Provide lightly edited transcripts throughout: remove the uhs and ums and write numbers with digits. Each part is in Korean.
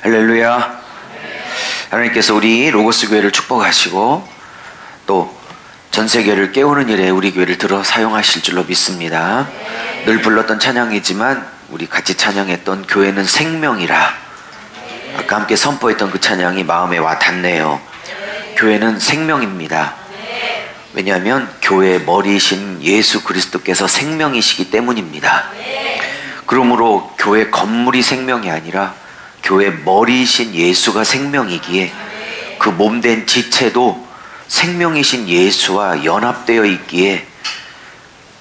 할렐루야. 하나님께서 우리 로고스 교회를 축복하시고 또 전 세계를 깨우는 일에 우리 교회를 들어 사용하실 줄로 믿습니다. 늘 불렀던 찬양이지만 우리 같이 찬양했던 교회는 생명이라, 아까 함께 선포했던 그 찬양이 마음에 와 닿네요. 교회는 생명입니다. 왜냐하면 교회의 머리이신 예수 그리스도께서 생명이시기 때문입니다. 그러므로 교회 건물이 생명이 아니라 교회 머리이신 예수가 생명이기에 그 몸된 지체도 생명이신 예수와 연합되어 있기에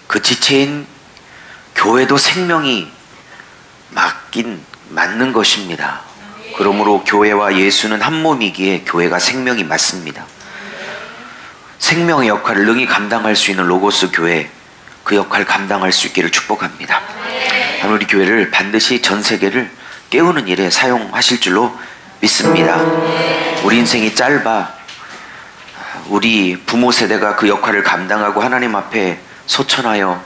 그 지체인 교회도 생명이 맞는 것입니다. 그러므로 교회와 예수는 한 몸이기에 교회가 생명이 맞습니다. 생명의 역할을 능히 감당할 수 있는 로고스 교회, 그 역할을 감당할 수 있기를 축복합니다. 하나님, 우리 교회를 반드시 전 세계를 깨우는 일에 사용하실 줄로 믿습니다. 우리 인생이 짧아 우리 부모 세대가 그 역할을 감당하고 하나님 앞에 소천하여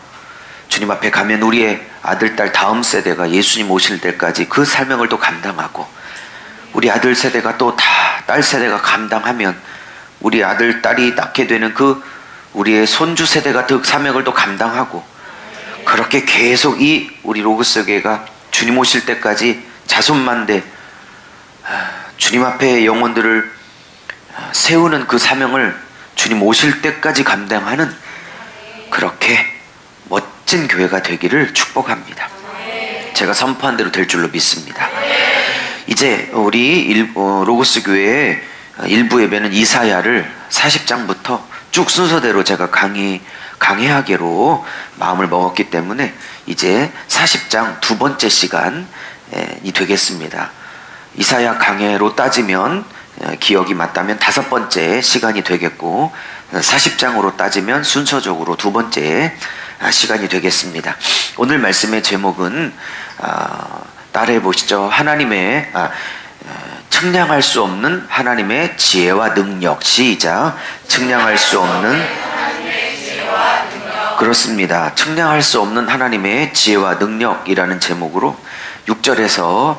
주님 앞에 가면 우리의 아들, 딸 다음 세대가 예수님 오실 때까지 그 사명을 또 감당하고, 우리 아들 세대가 또 다 딸 세대가 감당하면 우리 아들, 딸이 낳게 되는 그 우리의 손주 세대가 그 사명을 또 감당하고, 그렇게 계속 이 우리 로고스 교회가 주님 오실 때까지 자손만대 주님 앞에 영혼들을 세우는 그 사명을 주님 오실 때까지 감당하는 그렇게 멋진 교회가 되기를 축복합니다. 제가 선포한 대로 될 줄로 믿습니다. 이제 우리 로고스 교회의 일부 예배는 이사야를 40장부터 쭉 순서대로 제가 강해하기로 마음을 먹었기 때문에 이제 40장 두 번째 시간이 되겠습니다. 이사야 강해로 따지면 기억이 맞다면 다섯 번째 시간이 되겠고, 40장으로 따지면 순서적으로 두 번째 시간이 되겠습니다. 오늘 말씀의 제목은 따라해 보시죠. 하나님의 측량할 수 없는 하나님의 지혜와 능력. 시작. 측량할 수 없는 하나님의 지혜와 능력. 그렇습니다. 측량할 수 없는 하나님의 지혜와 능력이라는 제목으로 6절에서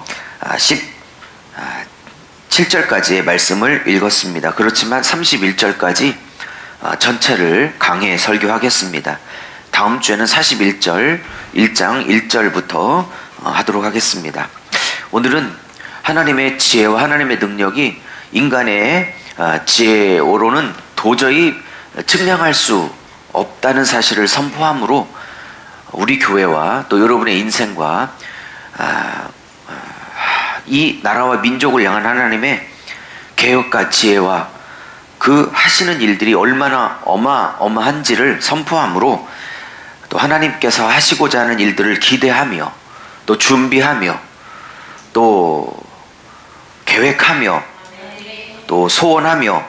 17절까지의 말씀을 읽었습니다. 그렇지만 31절까지 전체를 강해 설교하겠습니다. 다음 주에는 41절 1장 1절부터 하도록 하겠습니다. 오늘은 하나님의 지혜와 하나님의 능력이 인간의 지혜로는 도저히 측량할 수 없다는 사실을 선포함으로 우리 교회와 또 여러분의 인생과 이 나라와 민족을 향한 하나님의 계획과 지혜와 그 하시는 일들이 얼마나 어마어마한지를 선포함으로 또 하나님께서 하시고자 하는 일들을 기대하며 또 준비하며 또 계획하며 또 소원하며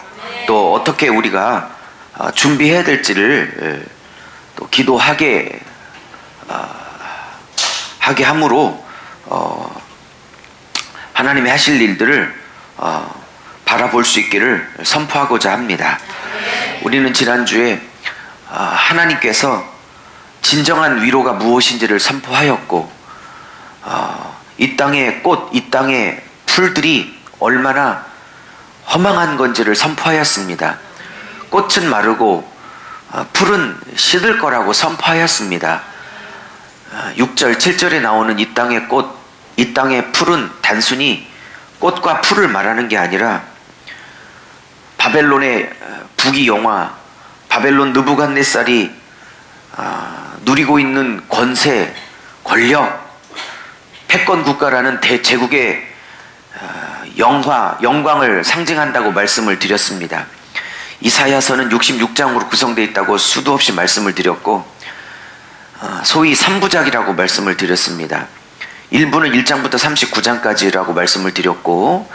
또 어떻게 우리가 준비해야 될지를 또 기도하게 하게 함으로 하나님이 하실 일들을 바라볼 수 있기를 선포하고자 합니다. 우리는 지난주에 하나님께서 진정한 위로가 무엇인지를 선포하였고, 이 땅의 꽃, 이 땅의 풀들이 얼마나 허망한 건지를 선포하였습니다. 꽃은 마르고 풀은 시들 거라고 선포하였습니다. 6절, 7절에 나오는 이 땅의 꽃, 이 땅의 풀은 단순히 꽃과 풀을 말하는 게 아니라 바벨론의 부귀 영화, 바벨론 느부갓네살이 누리고 있는 권세, 권력, 패권 국가라는 대제국의 영광을 상징한다고 말씀을 드렸습니다. 이사야서는 66장으로 구성되어 있다고 수도 없이 말씀을 드렸고, 소위 3부작이라고 말씀을 드렸습니다. 1부는 1장부터 39장까지라고 말씀을 드렸고,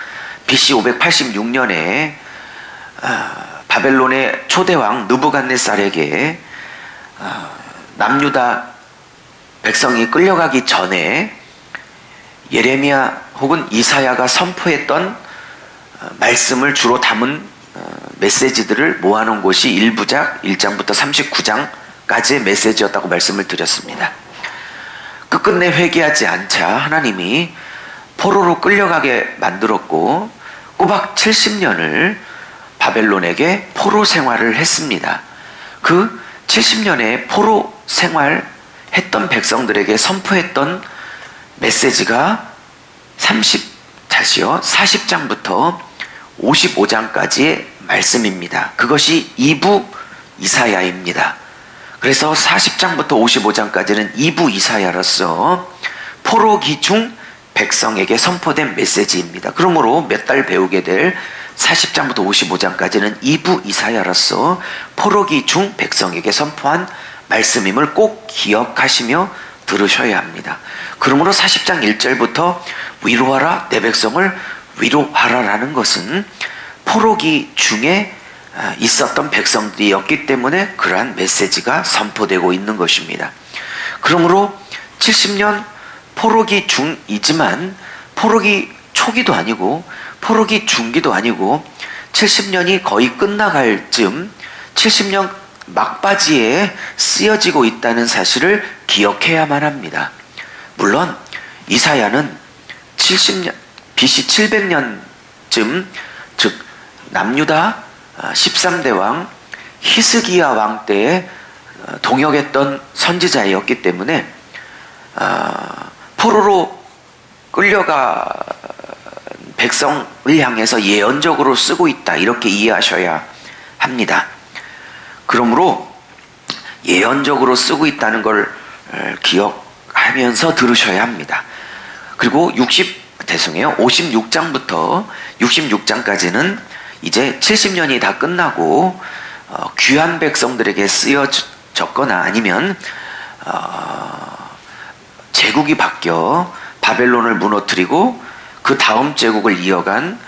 BC 586년에 바벨론의 초대왕 느부갓네살에게 남유다 백성이 끌려가기 전에 예레미야 혹은 이사야가 선포했던 말씀을 주로 담은 메시지들을 모아놓은 곳이 1부작 1장부터 39장까지의 메시지였다고 말씀을 드렸습니다. 끝끝내 회개하지 않자 하나님이 포로로 끌려가게 만들었고 꼬박 70년을 바벨론에게 포로 생활을 했습니다. 그 70년의 포로 생활했던 백성들에게 선포했던 메시지가 40장부터 55장까지의 말씀입니다. 그것이 2부 이사야입니다. 그래서 40장부터 55장까지는 2부 이사야로서 포로기 중 백성에게 선포된 메시지입니다. 그러므로 몇 달 배우게 될 40장부터 55장까지는 2부 이사야로서 포로기 중 백성에게 선포한 말씀임을 꼭 기억하시며 들으셔야 합니다. 그러므로 40장 1절부터 위로하라 내 백성을 위로하라라는 것은 포로기 중에 있었던 백성들이었기 때문에 그러한 메시지가 선포되고 있는 것입니다. 그러므로 70년 포로기 중이지만 포로기 초기도 아니고 포로기 중기도 아니고 70년이 거의 끝나갈 즈음 70년 막바지에 쓰여지고 있다는 사실을 기억해야만 합니다. 물론 이사야는 70년 BC 700년쯤 즉 남유다 13대 왕 히스기야 왕 때에 동역했던 선지자였기 때문에 포로로 끌려가 백성을 향해서 예언적으로 쓰고 있다 이렇게 이해하셔야 합니다. 그러므로 예언적으로 쓰고 있다는 걸 기억하면서 들으셔야 합니다. 그리고 56장부터 66장까지는 이제 70년이 다 끝나고 귀한 백성들에게 쓰여졌거나 아니면 제국이 바뀌어 바벨론을 무너뜨리고 그 다음 제국을 이어간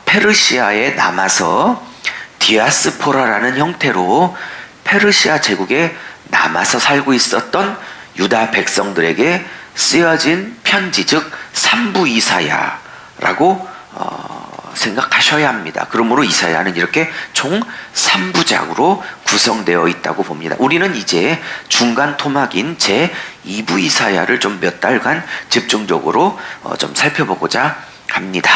페르시아에 남아서 디아스포라라는 형태로 페르시아 제국에 남아서 살고 있었던 유다 백성들에게 쓰여진 편지, 즉 3부 이사야라고 생각하셔야 합니다. 그러므로 이사야는 이렇게 총 3부작으로 구성되어 있다고 봅니다. 우리는 이제 중간 토막인 제 2부 이사야를 좀 몇 달간 집중적으로 좀 살펴보고자 합니다.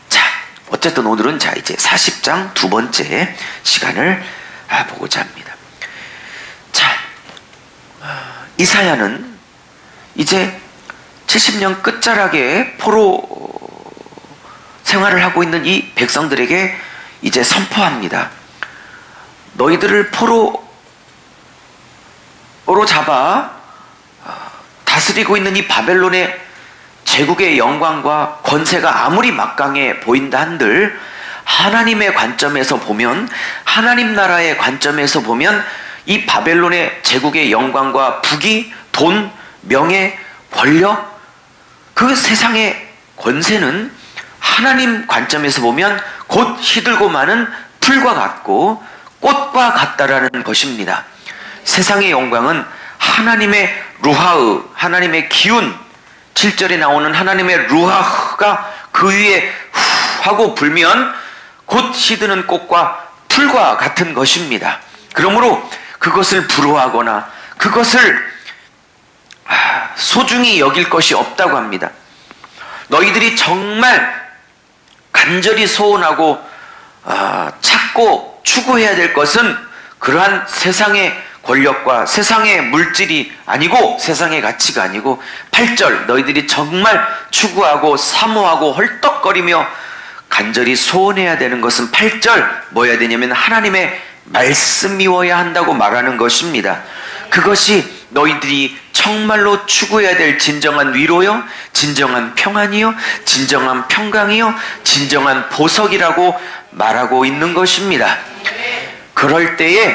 자, 어쨌든 오늘은 이제 40장 두 번째 시간을 보고자 합니다. 자, 이사야는 이제 70년 끝자락에 포로 생활을 하고 있는 이 백성들에게 이제 선포합니다. 너희들을 포로로 잡아 다스리고 있는 이 바벨론의 제국의 영광과 권세가 아무리 막강해 보인다 한들 하나님의 관점에서 보면, 하나님 나라의 관점에서 보면 이 바벨론의 제국의 영광과 부귀, 돈, 명예, 권력, 그 세상의 권세는 하나님 관점에서 보면 곧 시들고 마는 풀과 같고 꽃과 같다라는 것입니다. 세상의 영광은 하나님의 루하흐, 하나님의 기운, 7절에 나오는 하나님의 루하흐가 그 위에 후 하고 불면 곧 시드는 꽃과 풀과 같은 것입니다. 그러므로 그것을 부러워하거나 그것을 소중히 여길 것이 없다고 합니다. 너희들이 정말 간절히 소원하고 찾고 추구해야 될 것은 그러한 세상의 권력과 세상의 물질이 아니고 세상의 가치가 아니고 8절 너희들이 정말 추구하고 사모하고 헐떡거리며 간절히 소원해야 되는 것은 8절 뭐여야 되냐면 하나님의 말씀이어야 한다고 말하는 것입니다. 그것이 너희들이 정말로 추구해야 될 진정한 위로요, 진정한 평안이요, 진정한 평강이요, 진정한 보석이라고 말하고 있는 것입니다. 그럴 때에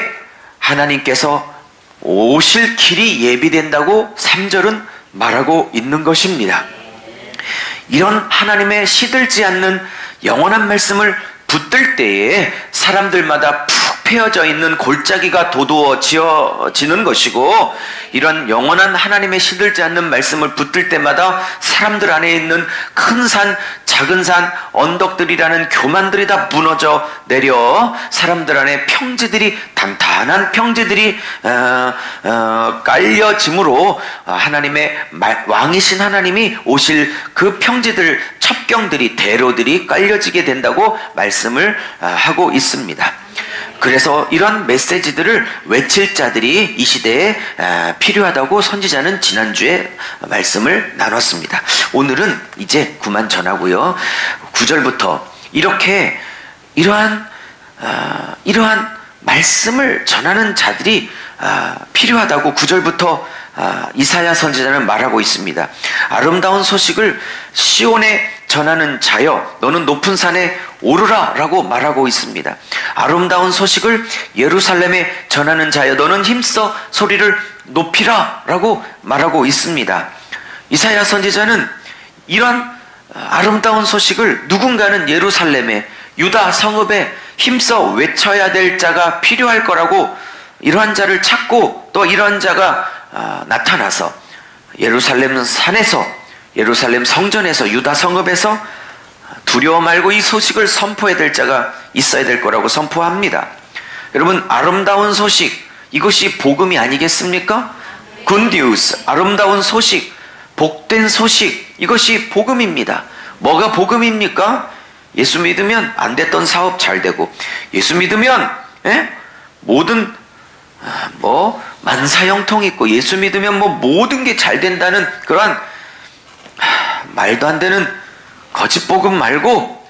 하나님께서 오실 길이 예비된다고 3절은 말하고 있는 것입니다. 이런 하나님의 시들지 않는 영원한 말씀을 붙들 때에 사람들마다 푹 패어져 있는 골짜기가 도두어지는 것이고, 이런 영원한 하나님의 시들지 않는 말씀을 붙들 때마다 사람들 안에 있는 큰 산 작은 산 언덕들이라는 교만들이 다 무너져 내려 사람들 안에 평지들이, 단단한 평지들이 깔려짐으로 하나님의 왕이신 하나님이 오실 그 평지들, 첩경들이, 대로들이 깔려지게 된다고 말씀을 하고 있습니다. 그래서 이런 메시지들을 외칠 자들이 이 시대에 필요하다고 선지자는 지난주에 말씀을 나눴습니다. 오늘은 이제 그만 전하고요. 9절부터 이러한 말씀을 전하는 자들이 필요하다고 9절부터 이사야 선지자는 말하고 있습니다. 아름다운 소식을 시온에 전하는 자여, 너는 높은 산에 오르라 라고 말하고 있습니다. 아름다운 소식을 예루살렘에 전하는 자여, 너는 힘써 소리를 높이라 라고 말하고 있습니다. 이사야 선지자는 이런 아름다운 소식을 누군가는 예루살렘에, 유다 성읍에 힘써 외쳐야 될 자가 필요할 거라고, 이러한 자를 찾고 또 이러한 자가 나타나서 예루살렘 산에서, 예루살렘 성전에서, 유다 성읍에서 두려워 말고 이 소식을 선포해야 될 자가 있어야 될 거라고 선포합니다. 여러분, 아름다운 소식, 이것이 복음이 아니겠습니까? Good news, 아름다운 소식, 복된 소식, 이것이 복음입니다. 뭐가 복음입니까? 예수 믿으면 안 됐던 사업 잘 되고, 예수 믿으면 모든 만사형통 있고, 예수 믿으면 모든 게 잘 된다는 그러한 말도 안 되는 거짓 복음 말고,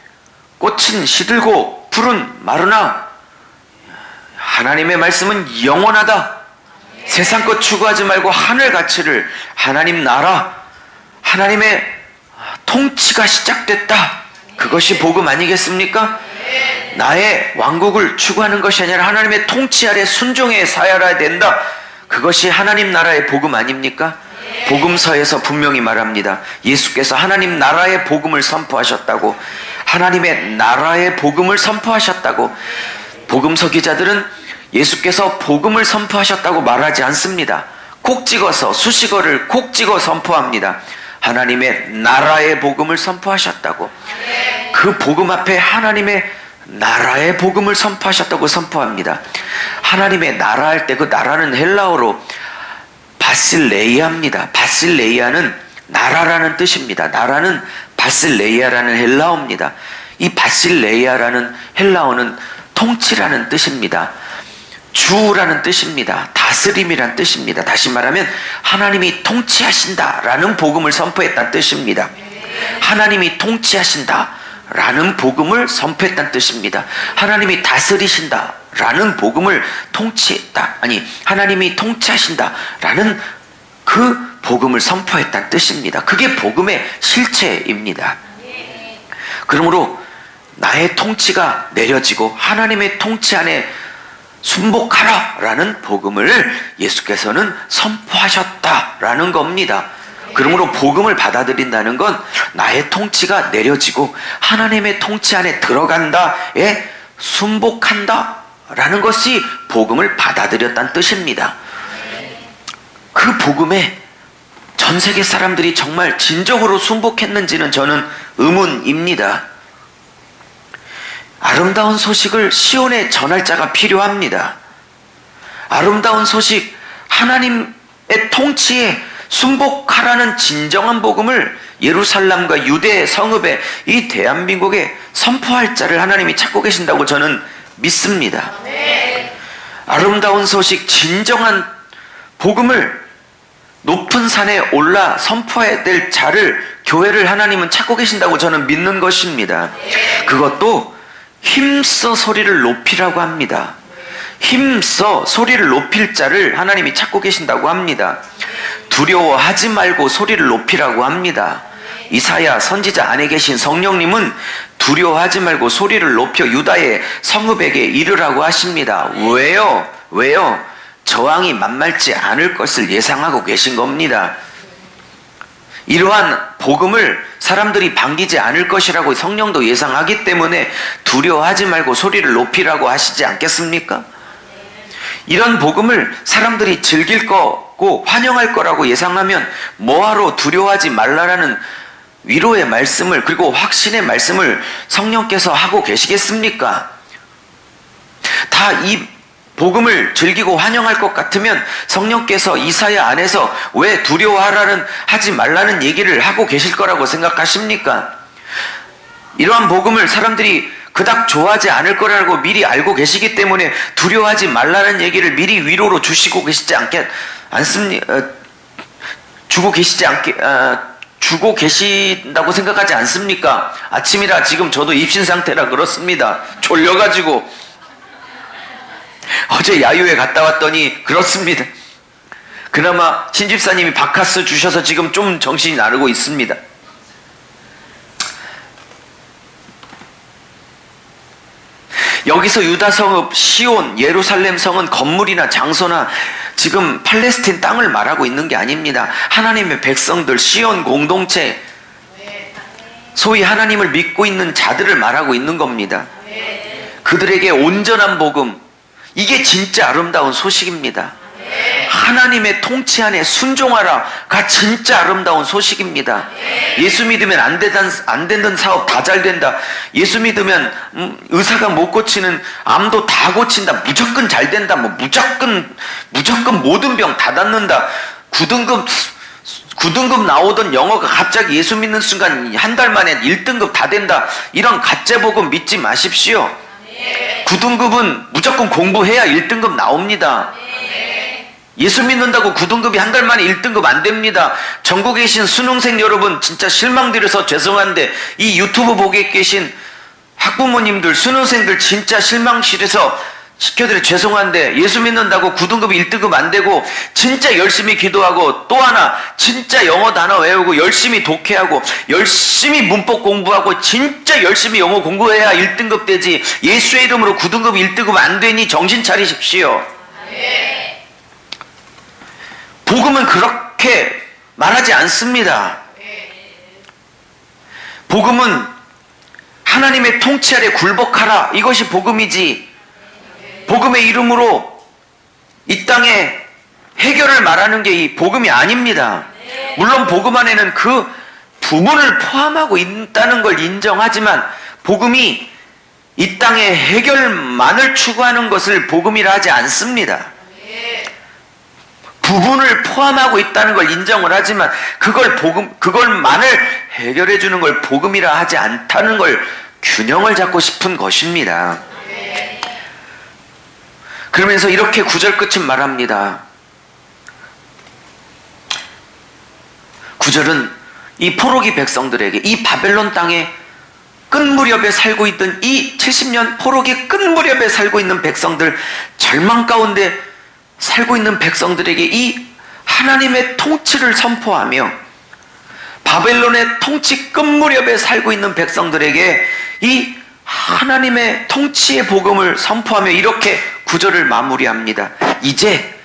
꽃은 시들고 풀은 마르나 하나님의 말씀은 영원하다. 세상 것 추구하지 말고 하늘 가치를, 하나님 나라, 하나님의 통치가 시작됐다. 그것이 복음 아니겠습니까? 나의 왕국을 추구하는 것이 아니라 하나님의 통치 아래 순종해 살아야 된다. 그것이 하나님 나라의 복음 아닙니까? 복음서에서 분명히 말합니다. 예수께서 하나님 나라의 복음을 선포하셨다고, 하나님의 나라의 복음을 선포하셨다고. 복음서 기자들은 예수께서 복음을 선포하셨다고 말하지 않습니다. 콕 찍어서, 수식어를 콕 찍어 선포합니다. 하나님의 나라의 복음을 선포하셨다고. 그 복음 앞에 하나님의 나라의 복음을 선포하셨다고 선포합니다. 하나님의 나라 할 때 그 나라는 헬라어로 바실레이아입니다. 바실레이아는 나라라는 뜻입니다. 나라는 바실레이아라는 헬라어입니다. 이 바실레이아라는 헬라어는 통치라는 뜻입니다. 주라는 뜻입니다. 다스림이란 뜻입니다. 다시 말하면 하나님이 통치하신다라는 복음을 선포했다는 뜻입니다. 하나님이 통치하신다라는 복음을 선포했다는 뜻입니다. 하나님이 다스리신다라는 복음을 하나님이 통치하신다라는 그 복음을 선포했다는 뜻입니다. 그게 복음의 실체입니다. 그러므로 나의 통치가 내려지고 하나님의 통치 안에 순복하라 라는 복음을 예수께서는 선포하셨다라는 겁니다. 그러므로 복음을 받아들인다는 건 나의 통치가 내려지고 하나님의 통치 안에 들어간다에 순복한다 라는 것이 복음을 받아들였다는 뜻입니다. 그 복음에 전 세계 사람들이 정말 진정으로 순복했는지는 저는 의문입니다. 아름다운 소식을 시온에 전할 자가 필요합니다. 아름다운 소식, 하나님의 통치에 순복하라는 진정한 복음을 예루살렘과 유대 성읍에, 이 대한민국에 선포할 자를 하나님이 찾고 계신다고 저는 믿습니다. 아름다운 소식, 진정한 복음을 높은 산에 올라 선포해야 될 자를, 교회를 하나님은 찾고 계신다고 저는 믿는 것입니다. 그것도 힘써 소리를 높이라고 합니다. 힘써 소리를 높일 자를 하나님이 찾고 계신다고 합니다. 두려워하지 말고 소리를 높이라고 합니다. 이사야 선지자 안에 계신 성령님은 두려워하지 말고 소리를 높여 유다의 성읍에게 이르라고 하십니다. 왜요? 저항이 만만치 않을 것을 예상하고 계신 겁니다. 이러한 복음을 사람들이 반기지 않을 것이라고 성령도 예상하기 때문에 두려워하지 말고 소리를 높이라고 하시지 않겠습니까? 이런 복음을 사람들이 즐길 거고 환영할 거라고 예상하면 뭐하러 두려워하지 말라라는 위로의 말씀을, 그리고 확신의 말씀을 성령께서 하고 계시겠습니까? 다 이 복음을 즐기고 환영할 것 같으면 성령께서 이사야 안에서 왜 두려워하라는, 하지 말라는 얘기를 하고 계실 거라고 생각하십니까? 이러한 복음을 사람들이 그닥 좋아하지 않을 거라고 미리 알고 계시기 때문에 두려워하지 말라는 얘기를 미리 위로로 주시고 계시지 주고 계신다고 생각하지 않습니까? 아침이라 지금 저도 입신 상태라 그렇습니다. 졸려가지고 어제 야유회 갔다 왔더니 그렇습니다. 그나마 신집사님이 바카스 주셔서 지금 좀 정신이 나르고 있습니다. 여기서 유다 성읍, 시온, 예루살렘 성은 건물이나 장소나 지금 팔레스틴 땅을 말하고 있는 게 아닙니다. 하나님의 백성들, 시온 공동체, 소위 하나님을 믿고 있는 자들을 말하고 있는 겁니다. 그들에게 온전한 복음, 이게 진짜 아름다운 소식입니다. 하나님의 통치 안에 순종하라가 진짜 아름다운 소식입니다. 예수 믿으면 안 되는 사업 다 잘 된다. 예수 믿으면 의사가 못 고치는 암도 다 고친다. 무조건 잘 된다. 뭐 무조건 모든 병 다 낫는다. 9등급 나오던 영어가 갑자기 예수 믿는 순간 한 달 만에 1등급 다 된다. 이런 가짜 복음 믿지 마십시오. 9등급은 무조건 공부해야 1등급 나옵니다. 예수 믿는다고 9등급이 한 달 만에 1등급 안 됩니다. 전국에 계신 수능생 여러분 진짜 실망드려서 죄송한데 이 유튜브 보게 계신 학부모님들, 수능생들 진짜 실망시켜서 시켜드려 죄송한데 예수 믿는다고 9등급이 1등급 안 되고 진짜 열심히 기도하고 또 하나 진짜 영어 단어 외우고 열심히 독해하고 열심히 문법 공부하고 진짜 열심히 영어 공부해야 1등급 되지 예수의 이름으로 9등급 1등급 안 되니 정신 차리십시오. 복음은 그렇게 말하지 않습니다. 복음은 하나님의 통치 아래 굴복하라, 이것이 복음이지 복음의 이름으로 이 땅에 해결을 말하는 게 이 복음이 아닙니다. 물론 복음 안에는 그 부분을 포함하고 있다는 걸 인정하지만 복음이 이 땅의 해결만을 추구하는 것을 복음이라 하지 않습니다. 부분을 포함하고 있다는 걸 인정을 하지만 그걸만을 해결해 주는 걸 복음이라 하지 않다는 걸 균형을 잡고 싶은 것입니다. 그러면서 이렇게 9절 끝은 말합니다. 9절은 이 포로기 백성들에게, 이 바벨론 땅에 끝무렵에 살고 있던 이 70년 포로기 끝무렵에 살고 있는 백성들, 절망 가운데 살고 있는 백성들에게 이 하나님의 통치를 선포하며 바벨론의 통치 끝무렵에 살고 있는 백성들에게 이 하나님의 통치의 복음을 선포하며 이렇게 9절을 마무리합니다. 이제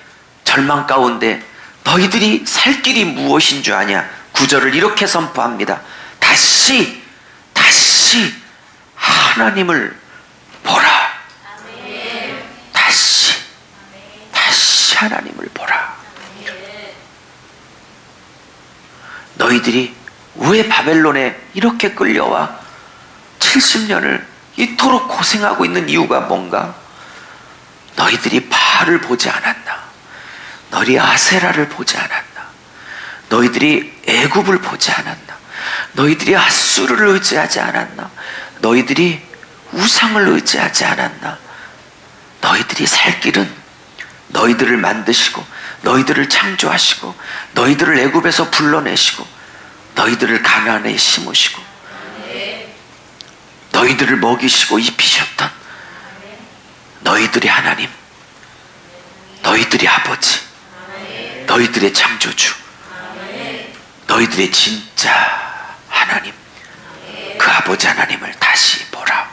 절망 가운데 너희들이 살 길이 무엇인 줄 아냐? 9절을 이렇게 선포합니다. 다시 하나님을 보라. 다시 하나님을 보라. 너희들이 왜 바벨론에 이렇게 끌려와 70년을 이토록 고생하고 있는 이유가 뭔가? 너희들이 바알을 보지 않았나? 너희들이 아세라를 보지 않았나? 너희들이 애굽을 보지 않았나? 너희들이 앗수르를 의지하지 않았나? 너희들이 우상을 의지하지 않았나? 너희들이 살 길은 너희들을 만드시고 너희들을 창조하시고 너희들을 애굽에서 불러내시고 너희들을 가나안에 심으시고 너희들을 먹이시고 입히셨던 너희들의 하나님, 너희들의 아버지, 너희들의 창조주, 너희들의 진짜 하나님, 그 아버지 하나님을 다시 보라.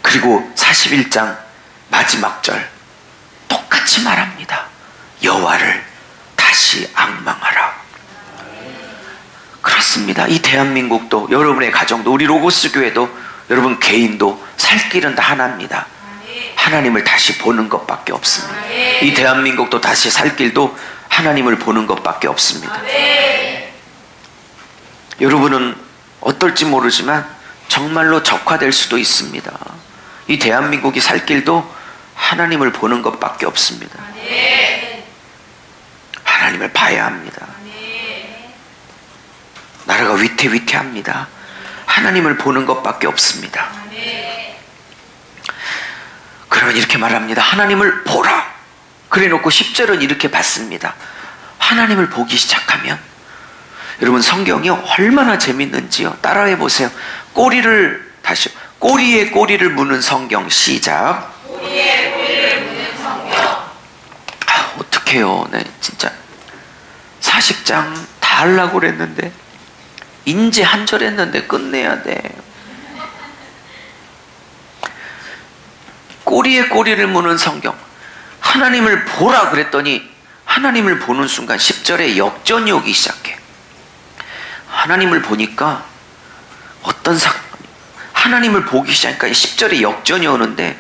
그리고 41장 마지막 절 똑같이 말합니다. 여호와를 다시 앙망하라. 그렇습니다. 이 대한민국도, 여러분의 가정도, 우리 로고스 교회도, 여러분 개인도 살 길은 다 하나입니다. 하나님을 다시 보는 것밖에 없습니다. 이 대한민국도 다시 살 길도 하나님을 보는 것밖에 없습니다. 여러분은 어떨지 모르지만 정말로 적화될 수도 있습니다. 이 대한민국이 살 길도 하나님을 보는 것밖에 없습니다. 하나님을 봐야 합니다. 나라가 위태위태합니다. 하나님을 보는 것밖에 없습니다. 그러면 이렇게 말합니다. 하나님을 보라. 그래 놓고 10절은 이렇게 받습니다. 하나님을 보기 시작하면, 여러분 성경이 얼마나 재밌는지요. 따라해 보세요. 꼬리에 꼬리를 무는 성경. 시작. 꼬리에 꼬리를 무는 성경. 어떡해요. 네, 진짜 사식장 다 하려고 그랬는데 인제 한 절 했는데 끝내야 돼. 꼬리에 꼬리를 무는 성경. 하나님을 보라 그랬더니 하나님을 보는 순간 10절에 역전이 오기 시작해. 하나님을 보니까 하나님을 보기 시작하니까 10절에 역전이 오는데,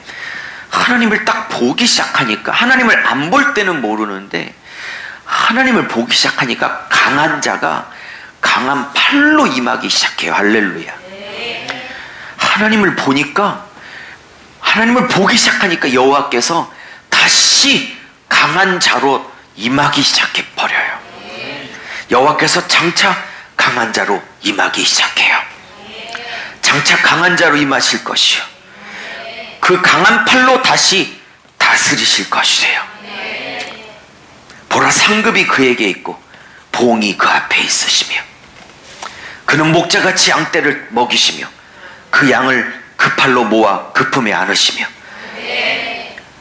하나님을 딱 보기 시작하니까, 하나님을 안 볼 때는 모르는데 하나님을 보기 시작하니까 강한 자가 강한 팔로 임하기 시작해요. 할렐루야. 하나님을 보기 시작하니까 여호와께서 다시 강한 자로 임하기 시작해 버려요. 여호와께서 장차 강한 자로 임하기 시작해요. 장차 강한 자로 임하실 것이요, 그 강한 팔로 다시 다스리실 것이래요. 보라, 상급이 그에게 있고 봉이 그 앞에 있으시며, 그는 목자같이 양떼를 먹이시며 그 양을 그 팔로 모아 그 품에 안으시며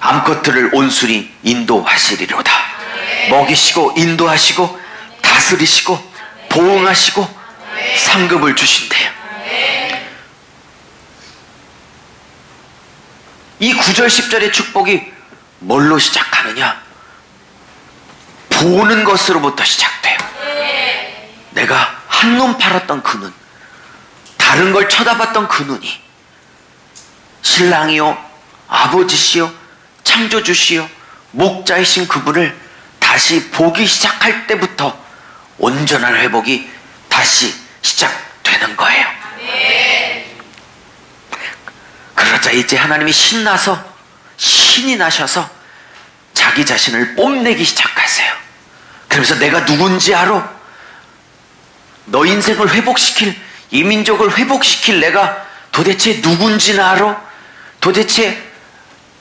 암컷들을 온순히 인도하시리로다. 먹이시고 인도하시고 다스리시고 보응하시고 상급을 주신대요. 이 9절 10절의 축복이 뭘로 시작하느냐? 보는 것으로부터 시작돼요. 내가 한눈 팔았던 그 눈, 다른 걸 쳐다봤던 그 눈이 신랑이요, 아버지시요, 창조주시요, 목자이신 그분을 다시 보기 시작할 때부터 온전한 회복이 다시 시작되는 거예요. 그러자 이제 하나님이 신이 나셔서 자기 자신을 뽐내기 시작하세요. 그러면서 내가 누군지 알아? 너 인생을 회복시킬, 이 민족을 회복시킬 내가 도대체 누군지는 알아? 도대체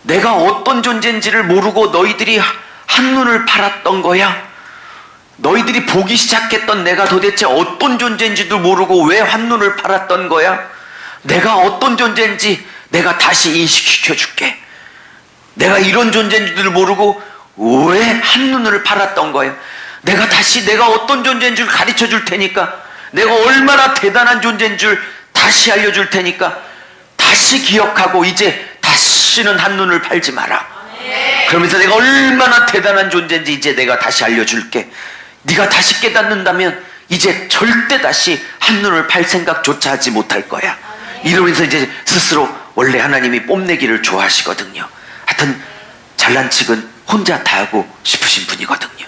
내가 어떤 존재인지를 모르고 너희들이 한눈을 팔았던 거야? 너희들이 보기 시작했던 내가 도대체 어떤 존재인지도 모르고 왜 한눈을 팔았던 거야? 내가 어떤 존재인지 내가 다시 인식시켜 줄게. 내가 이런 존재인지도 모르고 왜 한눈을 팔았던 거야? 내가 어떤 존재인 줄 가르쳐 줄 테니까, 내가 얼마나 대단한 존재인 줄 다시 알려줄 테니까 다시 기억하고 이제 다시는 한눈을 팔지 마라. 그러면서 내가 얼마나 대단한 존재인지 이제 내가 다시 알려줄게. 네가 다시 깨닫는다면 이제 절대 다시 한눈을 팔 생각조차 하지 못할 거야. 이러면서 이제 스스로, 원래 하나님이 뽐내기를 좋아하시거든요. 하여튼 잘난 척은 혼자 다 하고 싶으신 분이거든요.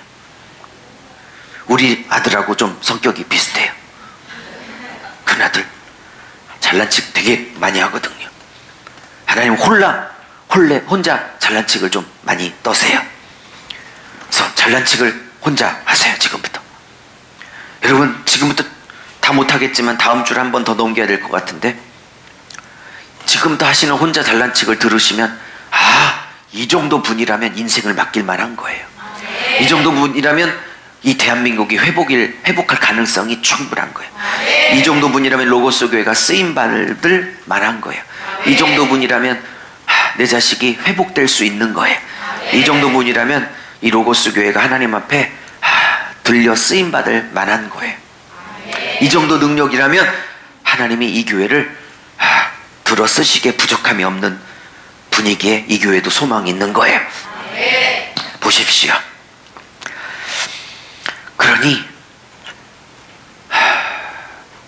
우리 아들하고 좀 성격이 비슷해요. 큰아들 잘난 척 되게 많이 하거든요. 하나님 혼자 잘난 척을 좀 많이 떠세요. 그래서 잘난 척을 혼자 하세요. 지금부터. 여러분 지금부터 다 못하겠지만 다음 주를 한 번 더 넘겨야 될 것 같은데, 지금부터 하시는 혼자 잘난 척을 들으시면, 이 정도 분이라면 인생을 맡길 만한 거예요. 이 정도 분이라면 이 대한민국이 회복할 가능성이 충분한 거예요. 이 정도 분이라면 로고스 교회가 쓰임받을 만한 거예요. 이 정도 분이라면 내 자식이 회복될 수 있는 거예요. 이 정도 분이라면 이 로고스 교회가 하나님 앞에 들려 쓰임받을 만한 거예요. 이 정도 능력이라면 하나님이 이 교회를 들어 쓰시기에 부족함이 없는 분위기에 이 교회도 소망이 있는 거예요. 보십시오. 그러니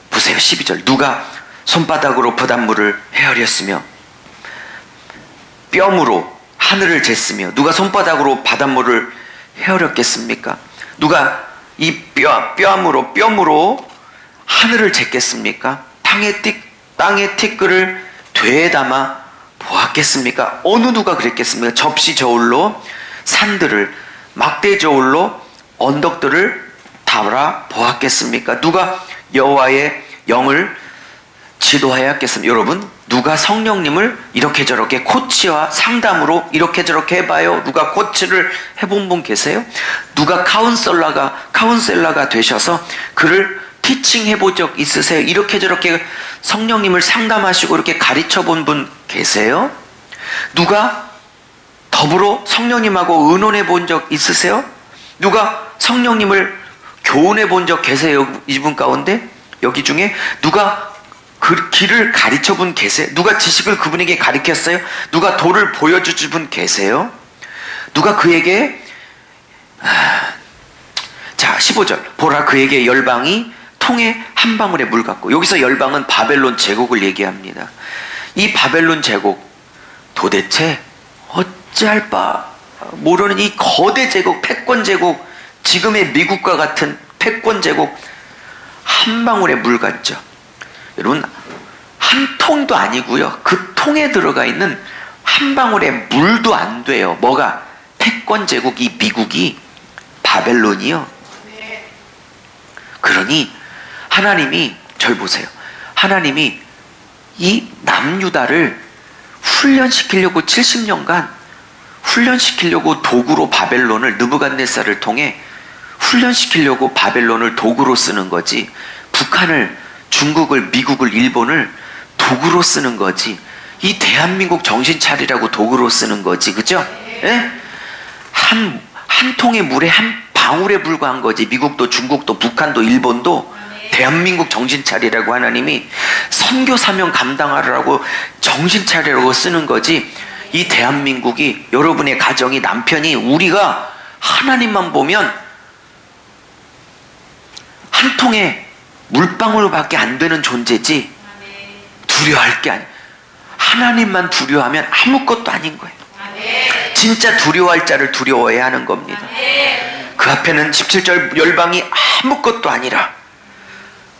보세요. 12절. 누가 손바닥으로 바닷물을 헤아렸으며 뼘으로 하늘을 쟀으며, 누가 손바닥으로 바닷물을 헤아렸겠습니까? 누가 이 뼘으로 하늘을 쟀겠습니까? 땅의 티끌을 되에 담아 보았겠습니까? 어느 누가 그랬겠습니까? 접시 저울로 산들을, 막대 저울로 언덕들을 달아 보았겠습니까? 누가 여호와의 영을 지도하였겠습니까? 여러분, 누가 성령님을 이렇게 저렇게 코치와 상담으로 이렇게 저렇게 해봐요? 누가 코치를 해본 분 계세요? 누가 카운셀러가 되셔서 그를 티칭 해본 적 있으세요? 이렇게 저렇게 성령님을 상담하시고 이렇게 가르쳐 본 분 계세요? 누가 더불어 성령님하고 의논해 본 적 있으세요? 누가 성령님을 교훈해 본 적 계세요? 이분 가운데? 여기 중에 누가 그 길을 가르쳐 분 계세요? 누가 지식을 그분에게 가르쳤어요? 누가 도를 보여주신 분 계세요? 누가 그에게 자 15절 보라 그에게 열방이 통에 한 방울의 물 같고, 여기서 열방은 바벨론 제국을 얘기합니다. 이 바벨론 제국 도대체 어찌할 바 모르는 이 거대 제국, 패권 제국, 지금의 미국과 같은 패권 제국 한 방울의 물 같죠. 여러분, 한 통도 아니고요, 그 통에 들어가 있는 한 방울의 물도 안 돼요. 뭐가? 패권 제국, 이 미국이, 바벨론이요. 그러니 하나님이, 절 보세요, 하나님이 이 남유다를 훈련시키려고 70년간 훈련시키려고 도구로 바벨론을, 느부갓네살을 통해 훈련시키려고 바벨론을 도구로 쓰는 거지, 북한을, 중국을, 미국을, 일본을 도구로 쓰는 거지, 이 대한민국 정신 차리라고 도구로 쓰는 거지. 그죠? 예? 한 통의 물에 한 방울에 불과한 거지. 미국도, 중국도, 북한도, 일본도 대한민국 정신 차리라고 하나님이 선교 사명 감당하라고 정신 차리라고 쓰는 거지. 이 대한민국이, 여러분의 가정이, 남편이, 우리가 하나님만 보면 한 통의 물방울밖에 안 되는 존재지 두려워할 게 아니야. 하나님만 두려워하면 아무것도 아닌 거예요. 진짜 두려워할 자를 두려워해야 하는 겁니다. 그 앞에는 17절 열방이 아무것도 아니라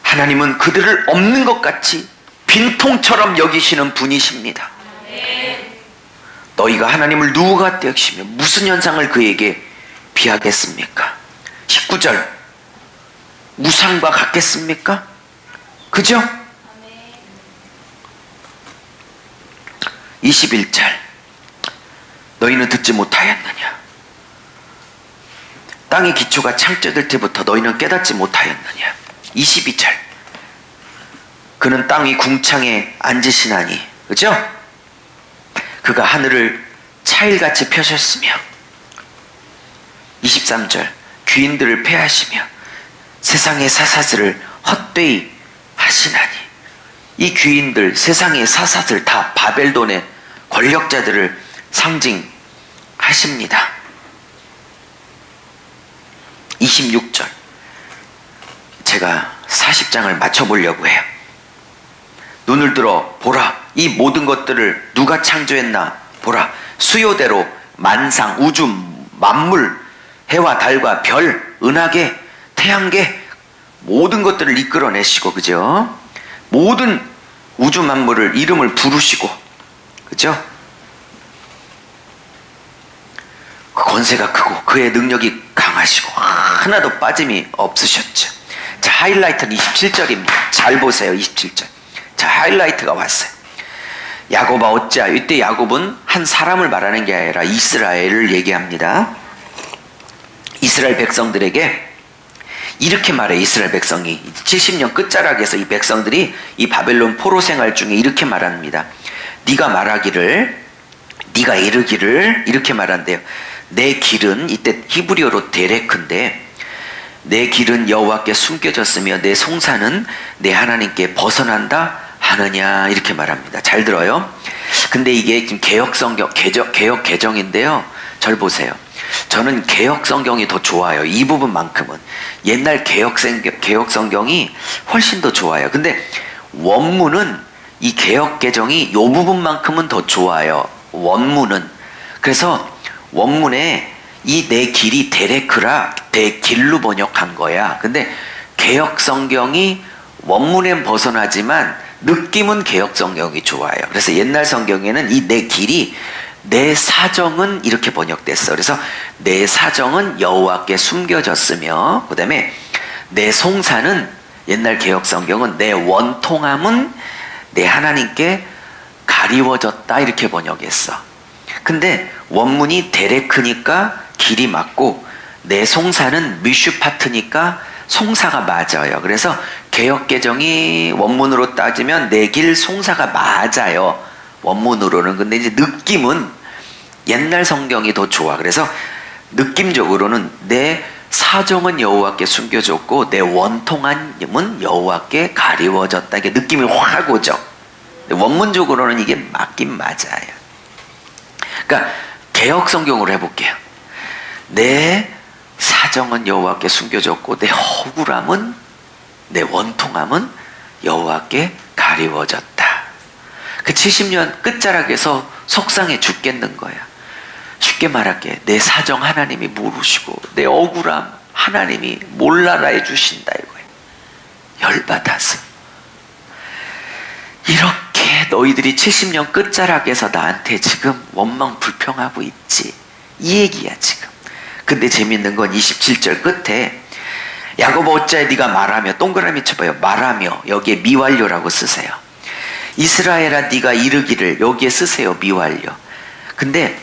하나님은 그들을 없는 것 같이 빈통처럼 여기시는 분이십니다. 너희가 하나님을 누구가 같이 여기시며 무슨 현상을 그에게 비하겠습니까? 19절 우상과 같겠습니까? 그죠? 21절 너희는 듣지 못하였느냐? 땅의 기초가 창조될 때부터 너희는 깨닫지 못하였느냐? 22절 그는 땅 위 궁창에 앉으시나니, 그죠? 그가 하늘을 차일같이 펴셨으며, 23절 귀인들을 패하시며 세상의 사사들을 헛되이 하시나니, 이 귀인들, 세상의 사사들 다 바벨론의 권력자들을 상징하십니다. 26절 제가 40장을 맞춰보려고 해요. 눈을 들어 보라, 이 모든 것들을 누가 창조했나 보라. 수요대로 만상, 우주, 만물, 해와 달과 별, 은하계, 태양계 모든 것들을 이끌어내시고, 그죠? 모든 우주 만물을 이름을 부르시고, 그죠? 그 권세가 크고 그의 능력이 강하시고 하나도 빠짐이 없으셨죠. 자, 하이라이트는 27절입니다. 잘 보세요. 27절. 자, 하이라이트가 왔어요. 야곱아 어찌하여, 이때 야곱은 한 사람을 말하는 게 아니라 이스라엘을 얘기합니다. 이스라엘 백성들에게 이렇게 말해. 이스라엘 백성이 70년 끝자락에서 이 백성들이 이 바벨론 포로 생활 중에 이렇게 말합니다. 네가 말하기를, 네가 이르기를 이렇게 말한대요. 내 길은, 이때 히브리어로 데레크인데, 내 길은 여호와께 숨겨졌으며 내 송사는 내 하나님께 벗어난다 하느냐, 이렇게 말합니다. 잘 들어요. 근데 이게 지금 개혁 성경, 개혁 개정인데요. 절 보세요. 저는 개혁 성경이 더 좋아요. 이 부분만큼은. 옛날 개혁 성경이 훨씬 더 좋아요. 근데 원문은, 이 개혁 개정이 이 부분만큼은 더 좋아요. 원문은. 그래서 원문에 이 내 길이 데레크라, 내 길로 번역한 거야. 근데 개혁 성경이 원문엔 벗어나지만 느낌은 개역 성경이 좋아요. 그래서 옛날 성경에는 이 내 길이 내 사정은 이렇게 번역됐어. 그래서 내 사정은 여호와께 숨겨졌으며, 그 다음에 내 송사는 옛날 개역 성경은 내 원통함은 내 하나님께 가리워졌다 이렇게 번역했어. 근데 원문이 데레크니까 길이 맞고 내 송사는 미슈파트니까 송사가 맞아요. 그래서 개역개정이 원문으로 따지면 내 길 송사가 맞아요. 원문으로는. 근데 이제 느낌은 옛날 성경이 더 좋아. 그래서 느낌적으로는 내 사정은 여호와께 숨겨졌고 내 원통함은 여호와께 가리워졌다. 이게 느낌이 확 오죠. 원문적으로는 이게 맞긴 맞아요. 그러니까 개역 성경으로 해볼게요. 내 사정은 여호와께 숨겨졌고 내 억울함은, 내 원통함은 여호와께 가리워졌다. 그 70년 끝자락에서 속상해 죽겠는 거야. 쉽게 말할게, 내 사정 하나님이 모르시고 내 억울함 하나님이 몰라라 해주신다 이거야. 열받아서. 이렇게 너희들이 70년 끝자락에서 나한테 지금 원망 불평하고 있지, 이 얘기야 지금. 근데 재밌는 건 27절 끝에 야고보 어찌하여 네가 말하며, 동그라미 쳐봐요. 말하며, 여기에 미완료라고 쓰세요. 이스라엘아 네가 이르기를, 여기에 쓰세요. 미완료. 근데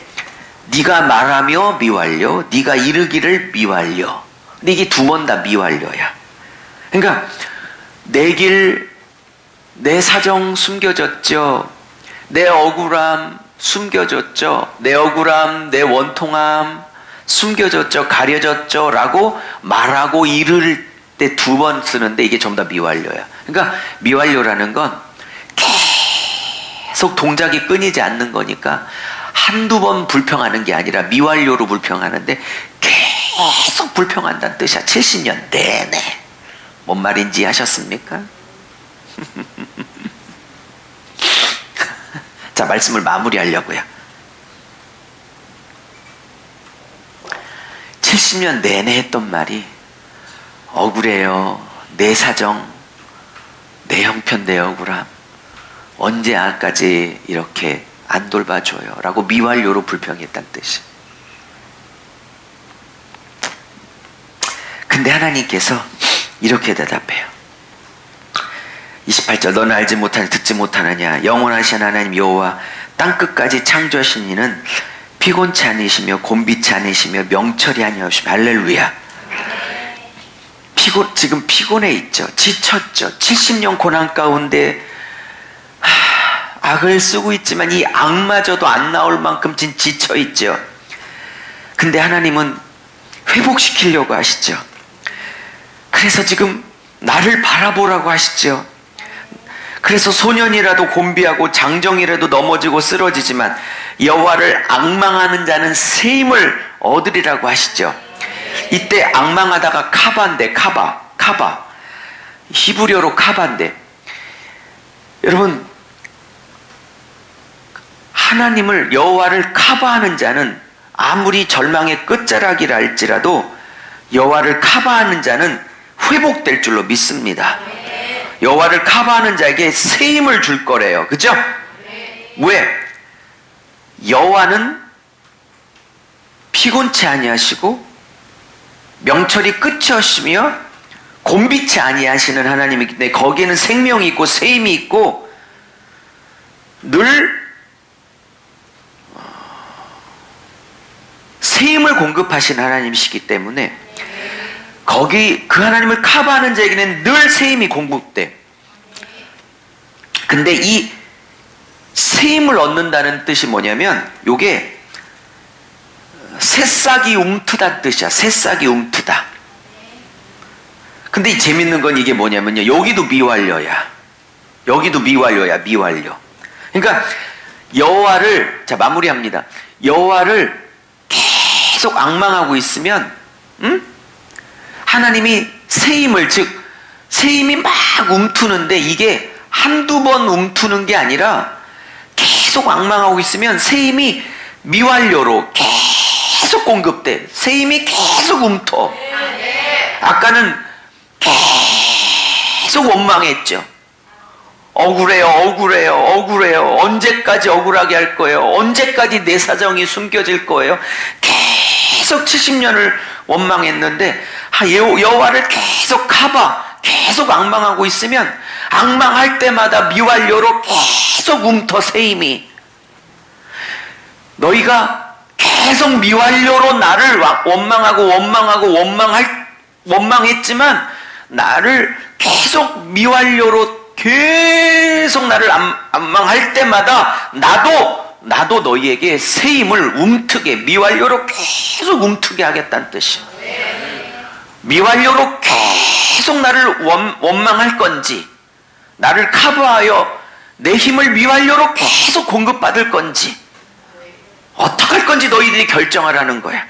네가 말하며 미완료, 네가 이르기를 미완료. 근데 이게 두 번 다 미완료야. 그러니까 내 길, 내 사정 숨겨졌죠. 내 억울함 숨겨졌죠. 내 억울함, 내 원통함 숨겨졌죠. 가려졌죠. 라고 말하고 이를 때 두 번 쓰는데 이게 전부 다 미완료야. 그러니까 미완료라는 건 계속 동작이 끊이지 않는 거니까 한두 번 불평하는 게 아니라 미완료로 불평하는데 계속 불평한다는 뜻이야. 70년 내내. 뭔 말인지 아셨습니까? 자, 말씀을 마무리하려고요. 70년 내내 했던 말이 억울해요. 내 사정, 내 형편, 내 억울함. 언제 아까지 이렇게 안 돌봐줘요. 라고 미완료로 불평했다는 뜻이. 근데 하나님께서 이렇게 대답해요. 28절, 너는 알지 못하니 듣지 못하느냐. 영원하신 하나님 여호와 땅끝까지 창조하신 이는 피곤치 않으시며 곤비치 않으시며 명철이 아니하시며. 할렐루야. 지금 피곤해 있죠. 지쳤죠. 70년 고난 가운데 악을 쓰고 있지만 이 악마저도 안 나올 만큼 지쳐 있죠. 근데 하나님은 회복시키려고 하시죠. 그래서 지금 나를 바라보라고 하시죠. 그래서 소년이라도 곤비하고 장정이라도 넘어지고 쓰러지지만 여호와를 앙망하는 자는 새 힘을 얻으리라고 하시죠. 이때 앙망하다가 카바인데, 카바 히브리어로 카바인데, 여러분 하나님을, 여호와를 카바하는 자는 아무리 절망의 끝자락이라 할지라도 여호와를 카바하는 자는 회복될 줄로 믿습니다. 여호와를 카바하는 자에게 새 힘을 줄 거래요. 그죠? 왜? 여호와는 피곤치 아니하시고 명철이 끝이 없으며 곤비치 아니하시는 하나님이기 때문에 거기에는 생명이 있고 새 힘이 있고 늘 새 힘을 공급하신 하나님이시기 때문에 거기 그 하나님을 카바하는 자에게는 늘 새 힘이 공급돼. 근데 이 새 힘을 얻는다는 뜻이 뭐냐면 요게 새싹이 움트다는 뜻이야. 새싹이 움트다. 근데 재밌는 건 이게 뭐냐면요, 여기도 미완료야. 여기도 미완료야. 미완료. 그러니까 여호와를, 자 마무리합니다. 여호와를 계속 앙망하고 있으면 하나님이 새 힘을, 즉 새 힘이 막 움트는데 이게 한두 번 움트는 게 아니라 계속 앙망하고 있으면 새 힘이 미완료로 계속 공급돼. 새 힘이 계속 움터. 아까는 계속 원망했죠. 억울해요. 언제까지 억울하게 할 거예요? 언제까지 내 사정이 숨겨질 거예요? 계속 70년을 원망했는데 여호와를 계속 계속 악망하고 있으면 악망할 때마다 미완료로 계속 움터새임이, 너희가 계속 미완료로 나를 원망했지만 나를 계속 미완료로 계속 나를 원망할 때마다 나도 너희에게 새임을 미완료로 계속 움트게 하겠다는 뜻이야. 미완료로 계속 나를 원망할 건지, 나를 커버하여 내 힘을 미완료로 계속 공급받을 건지, 어떡할 건지 너희들이 결정하라는 거야.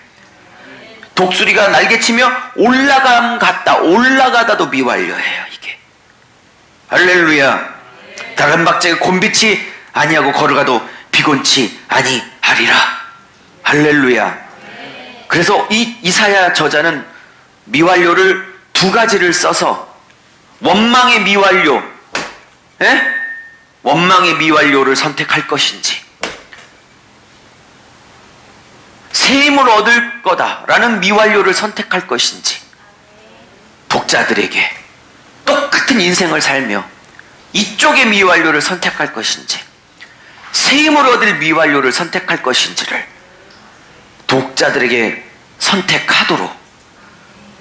독수리가 날개치며 올라가다도 미완료예요, 이게. 할렐루야. 다른 박제가 곤비치 아니하고 걸어가도 비곤치 아니하리라. 할렐루야. 그래서 이 이사야 저자는 미완료를 두 가지를 써서 원망의 미완료, 원망의 미완료를 선택할 것인지, 새 힘을 얻을 거다라는 미완료를 선택할 것인지, 독자들에게 똑같은 인생을 살며 이쪽의 미완료를 선택할 것인지, 새 힘을 얻을 미완료를 선택할 것인지를 독자들에게 선택하도록.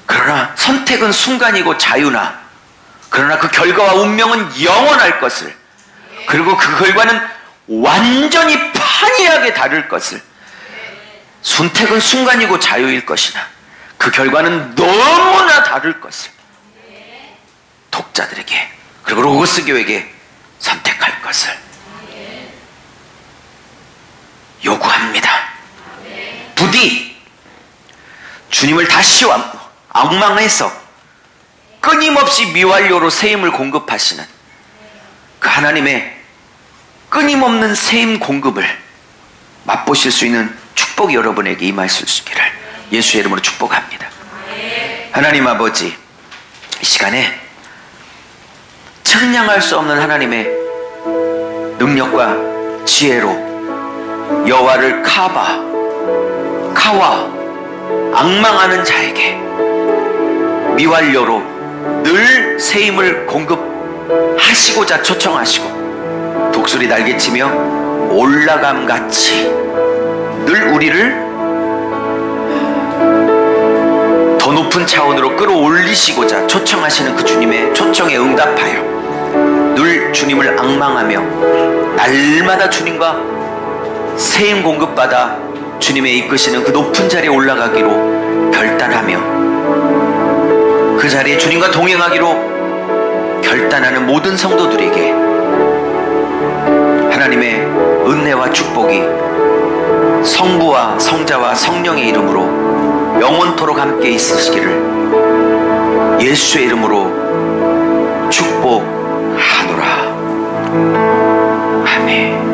그러나 선택은 순간이고 자유나, 그러나 그 결과와 운명은 영원할 것을, 그리고 그 결과는 완전히 판이하게 다를 것을. 선택은 순간이고 자유일 것이나 그 결과는 너무나 다를 것을 독자들에게, 그리고 로고스 교회에게 선택할 것을 요구합니다. 부디 주님을 다시 앙망해서 끊임없이 미완료로 새힘을 공급하시는 그 하나님의 끊임없는 새힘 공급을 맛보실 수 있는 축복이 여러분에게 임할 수 있기를 예수의 이름으로 축복합니다. 하나님 아버지, 이 시간에 측량할 수 없는 하나님의 능력과 지혜로 여호와를 카와 앙망하는 자에게 미완료로 늘 새힘을 공급하시고자 초청하시고, 독수리 날개치며 올라감같이 늘 우리를 더 높은 차원으로 끌어올리시고자 초청하시는 그 주님의 초청에 응답하여 늘 주님을 앙망하며 날마다 주님과 새힘 공급받아 주님의 이끄시는 그 높은 자리에 올라가기로 결단하며 그 자리에 주님과 동행하기로 결단하는 모든 성도들에게 하나님의 은혜와 축복이 성부와 성자와 성령의 이름으로 영원토록 함께 있으시기를 예수의 이름으로 축복하노라. 아멘.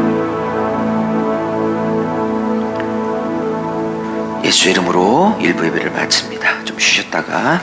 예수의 이름으로 일부 예배를 마칩니다. 좀 쉬셨다가